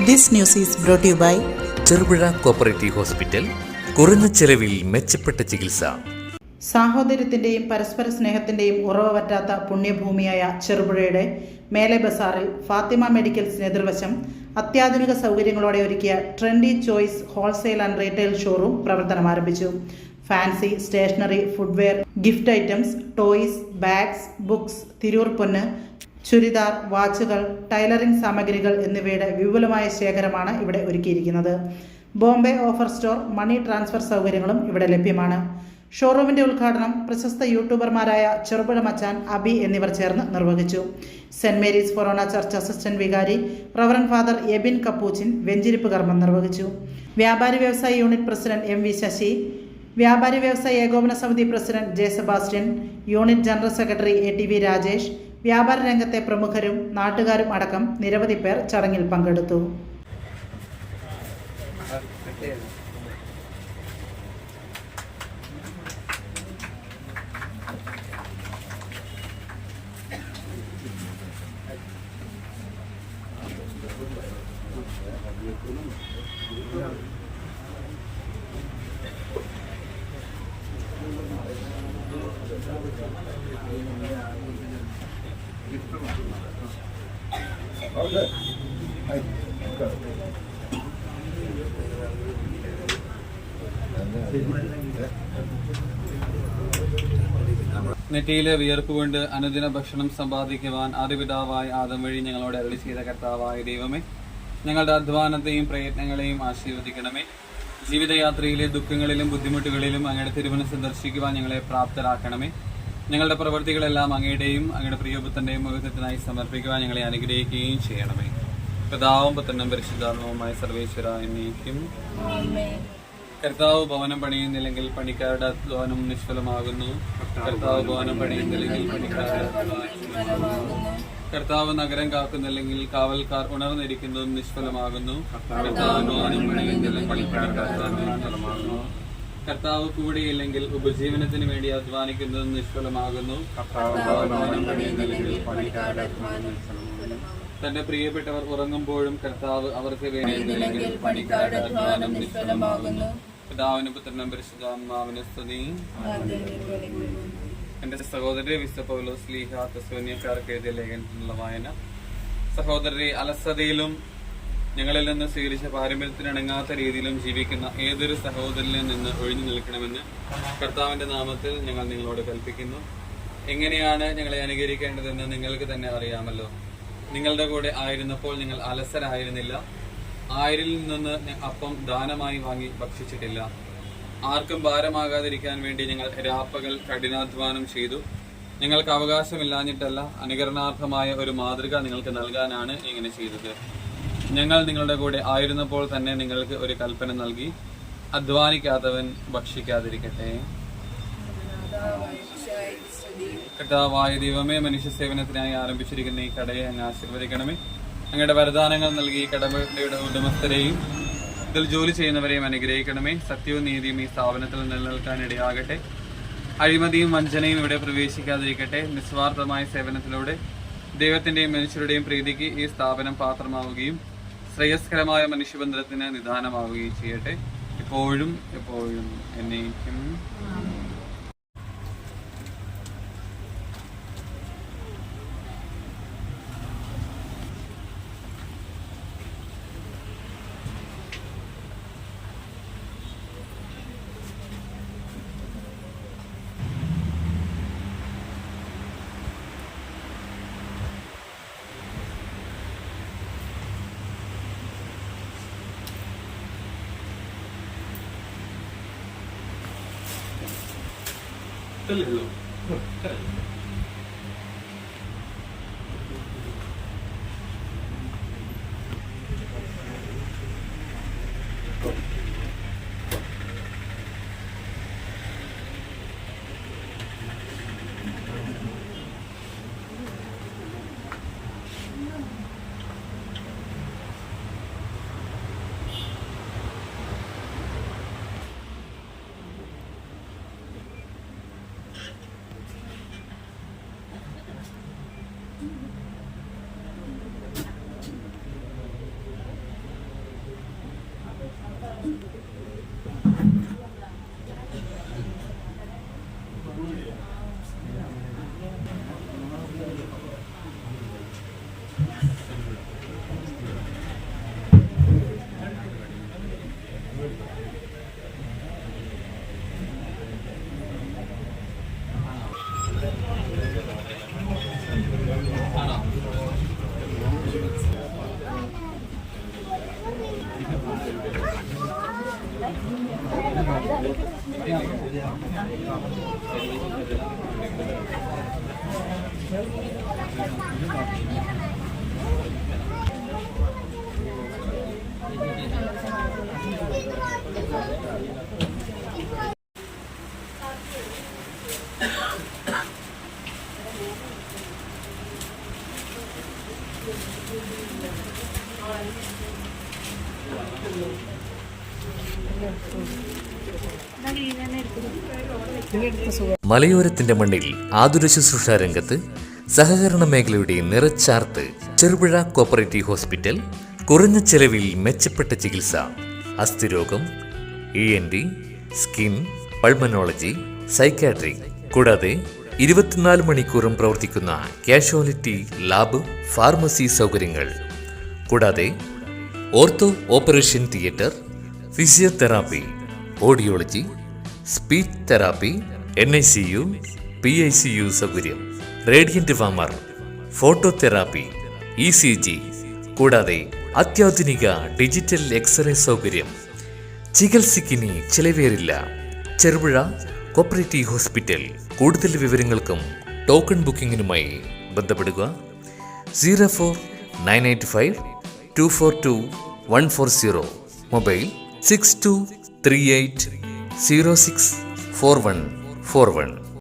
This news is brought to you by Cherupuzha cooperative hospital. കുറഞ്ഞ ചെലവിൽ മെച്ചപ്പെട്ട ചികിത്സ. സാഹോദര്യത്തിന്റെയും പരസ്പര സ്നേഹത്തിന്റെയും ഉറവ പറ്റാത്ത പുണ്യഭൂമിയായ ചെറുപുഴയുടെ മേലെ ബസാറിൽ ഫാത്തിമ മെഡിക്കൽസ് എതിർവശം അത്യാധുനിക സൗകര്യങ്ങളോടെ ഒരുക്കിയ trendy choice wholesale and retail showroom പ്രവർത്തനം ആരംഭിച്ചു. Fancy, stationery, footwear, gift items, toys, bags, books, Tirur പൊന്ന്, ചുരിദാർ, വാച്ചുകൾ, ടൈലറിംഗ് സാമഗ്രികൾ എന്നിവയുടെ വിപുലമായ ശേഖരമാണ് ഇവിടെ ഒരുക്കിയിരിക്കുന്നത്. Bombay offer store, money transfer സൗകര്യങ്ങളും ഇവിടെ ലഭ്യമാണ്. ഷോറൂമിന്റെ ഉദ്ഘാടനം പ്രശസ്ത യൂട്യൂബർമാരായ ചെറുപുഴ മച്ചാൻ, അബി എന്നിവർ ചേർന്ന് നിർവഹിച്ചു. സെന്റ് മേരീസ് ഫൊറോന ചർച്ച് അസിസ്റ്റന്റ് വികാരി റവറന്റ് ഫാദർ എബിൻ കപ്പൂച്ചിൻ വെഞ്ചിരിപ്പ് കർമ്മം നിർവഹിച്ചു. വ്യാപാരി വ്യവസായ unit president M V Sasi, വ്യാപാരി വ്യവസായ ഏകോപന സമിതി president J Sebastian, unit general secretary A T V Rajesh, വ്യാപാര രംഗത്തെ പ്രമുഖരും നാട്ടുകാരും അടക്കം നിരവധി പേർ ചടങ്ങിൽ പങ്കെടുത്തു. നെറ്റിയിലെ വിയർപ്പ് കൊണ്ട് അനുദിന ഭക്ഷണം സമ്പാദിക്കുവാൻ ആദിപിതാവായ ആദം വഴി ഞങ്ങളോട് അരുളി ചെയ്ത കർത്താവായ ദൈവമേ, ഞങ്ങളുടെ അധ്വാനത്തെയും പ്രയത്നങ്ങളെയും ആശീർവദിക്കണമേ. ജീവിതയാത്രയിലെ ദുഃഖങ്ങളിലും ബുദ്ധിമുട്ടുകളിലും അങ്ങയുടെ തിരുമനസ് ദർശിക്കുവാൻ ഞങ്ങളെ പ്രാപ്തരാക്കണമേ. ഞങ്ങളുടെ പ്രവൃത്തികളെല്ലാം അങ്ങയുടെയും അങ്ങയുടെ പ്രിയപുത്രന്റെയും മുഖത്തിനായി സമർപ്പിക്കുവാൻ ഞങ്ങളെ അനുഗ്രഹിക്കുകയും ചെയ്യണമേ. പിതാവും പുത്രനും പരിശുദ്ധാത്മാവുമായ സർവേശ്വര എന്നേക്കും. കർത്താവ് ഭവനം പണിയുന്നില്ലെങ്കിൽ പണിക്കാരുടെ അധ്വാനം നിഷ്ഫലമാകുന്നു. കർത്താവ് ഭവനം പണിയുന്നില്ലെങ്കിൽ പണിക്കാരുടെ കർത്താവ് നഗരം കാക്കുന്നില്ലെങ്കിൽ കാവൽക്കാർ ഉണർന്നിരിക്കുന്നതും നിഷ്ഫലമാകുന്നു. കർത്താവ് ഭവനം പണിയുന്നില്ലെങ്കിൽ പണിക്കാരുടെ അധ്വാനം നിഷ്ഫലമാകുന്നു. കർത്താവ് കൂടെയില്ലെങ്കിൽ ഉപജീവനത്തിന് വേണ്ടി അധ്വാനിക്കുന്നതും നിഷ്ഫലമാകുന്നു. കർത്താവ് ഭവനം പണിയുന്നില്ലെങ്കിൽ പണിക്കാരുടെ അധ്വാനം നിഷ്ഫലമാകുന്നു. തന്റെ പ്രിയപ്പെട്ടവർ ഉറങ്ങുമ്പോഴും കർത്താവ് അവർക്ക് വേണ്ടിയില്ലെങ്കിൽ പണിക്കാരുടെ അധ്വാനം നിഷ്ഫലമാകുന്നു. പിതാവിനും പുത്രനും പരിശുദ്ധാത്മാവിനും സ്തുതി. എന്റെ സഹോദരരെ, വിശുദ്ധ പൗലോസ് ശ്ലീഹ തെസ്സലോനിയക്കാർക്ക് എഴുതിയ ലേഖനത്തിനുള്ള വായന. സഹോദരരെ, അലസതയിലും ഞങ്ങളിൽ നിന്ന് സ്വീകരിച്ച പാരമ്പര്യത്തിനിണങ്ങാത്ത രീതിയിലും ജീവിക്കുന്ന ഏതൊരു സഹോദരനിൽ നിന്ന് ഒഴിഞ്ഞു നിൽക്കണമെന്ന് കർത്താവിന്റെ നാമത്തിൽ ഞങ്ങൾ നിങ്ങളോട് കൽപ്പിക്കുന്നു. എങ്ങനെയാണ് ഞങ്ങളെ അനുകരിക്കേണ്ടതെന്ന് നിങ്ങൾക്ക് തന്നെ അറിയാമല്ലോ. നിങ്ങളുടെ കൂടെ ആയിരുന്നപ്പോൾ നിങ്ങൾ അലസരായിരുന്നില്ല. ആരിൽ നിന്ന് അപ്പം ദാനമായി വാങ്ങി ഭക്ഷിച്ചിട്ടില്ല. ആർക്കും ഭാരമാകാതിരിക്കാൻ വേണ്ടി ഞങ്ങൾ രാപ്പകൽ കഠിനാധ്വാനം ചെയ്തു. നിങ്ങൾക്ക് അവകാശമില്ലാഞ്ഞിട്ടല്ല, അനുകരണാർത്ഥമായ ഒരു മാതൃക നിങ്ങൾക്ക് നൽകാനാണ് ഇങ്ങനെ ചെയ്തത്. ഞങ്ങൾ നിങ്ങളുടെ കൂടെ ആയിരുന്നപ്പോൾ തന്നെ നിങ്ങൾക്ക് ഒരു കൽപ്പന നൽകി, അധ്വാനിക്കാത്തവൻ ഭക്ഷിക്കാതിരിക്കട്ടെ. കർത്താവായ ദൈവമേ, മനുഷ്യ സേവനത്തിനായി ആരംഭിച്ചിരിക്കുന്ന ഈ കടയെ അങ്ങ് ആശീർവദിക്കണമേ. അങ്ങയുടെ വരദാനങ്ങൾ നൽകി ഈ കടയുടെ ഉടമസ്ഥരെയും ഇതിൽ ജോലി ചെയ്യുന്നവരെയും അനുഗ്രഹിക്കണമേ. സത്യവും നീതിയും ഈ സ്ഥാപനത്തിൽ നിലനിൽക്കാൻ ഇടയാകട്ടെ. അഴിമതിയും വഞ്ചനയും ഇവിടെ പ്രവേശിക്കാതിരിക്കട്ടെ. നിസ്വാർത്ഥമായ സേവനത്തിലൂടെ ദൈവത്തിന്റെയും മനുഷ്യരുടെയും പ്രീതിക്ക് ഈ സ്ഥാപനം പാത്രമാവുകയും ശ്രേയസ്കരമായ മനുഷ്യബന്ധത്തിന് നിദാനമാവുകയും ചെയ്യട്ടെ, ഇപ്പോഴും എപ്പോഴും എന്നേക്കും. Hello. മലയോരത്തിന്റെ മണ്ണിൽ ആതുര ശുശ്രൂഷ രംഗത്ത് സഹകരണ മേഖലയുടെ നിറച്ചാർത്ത് ചെറുപുഴ കോപ്പറേറ്റീവ് ഹോസ്പിറ്റൽ. കുറഞ്ഞ ചെലവിൽ മെച്ചപ്പെട്ട ചികിത്സ, അസ്ഥിരോഗം, ENT, സ്കിൻ, പൾമനോളജി, സൈക്കാട്രി, കൂടാതെ 24 മണിക്കൂറും പ്രവർത്തിക്കുന്ന കാഷ്വാലിറ്റി ലാബ്, ഫാർമസി സൗകര്യങ്ങൾ, കൂടാതെ ortho operation theatre, physiotherapy, audiology, speech therapy, NICU, PICU സൗകര്യം, റേഡിയന്റ് വാമർ, ഫോട്ടോതെറാപ്പി, ECG, കൂടാതെ അത്യാധുനിക ഡിജിറ്റൽ എക്സ്റേ സൗകര്യം. ചികിത്സയ്ക്കിനി ചിലവേറില്ല. Cherupuzha cooperative hospital. കൂടുതൽ വിവരങ്ങൾക്കും ടോക്കൺ ബുക്കിങ്ങിനുമായി ബന്ധപ്പെടുക 04-985 242 140, മൊബൈൽ 6238 064141.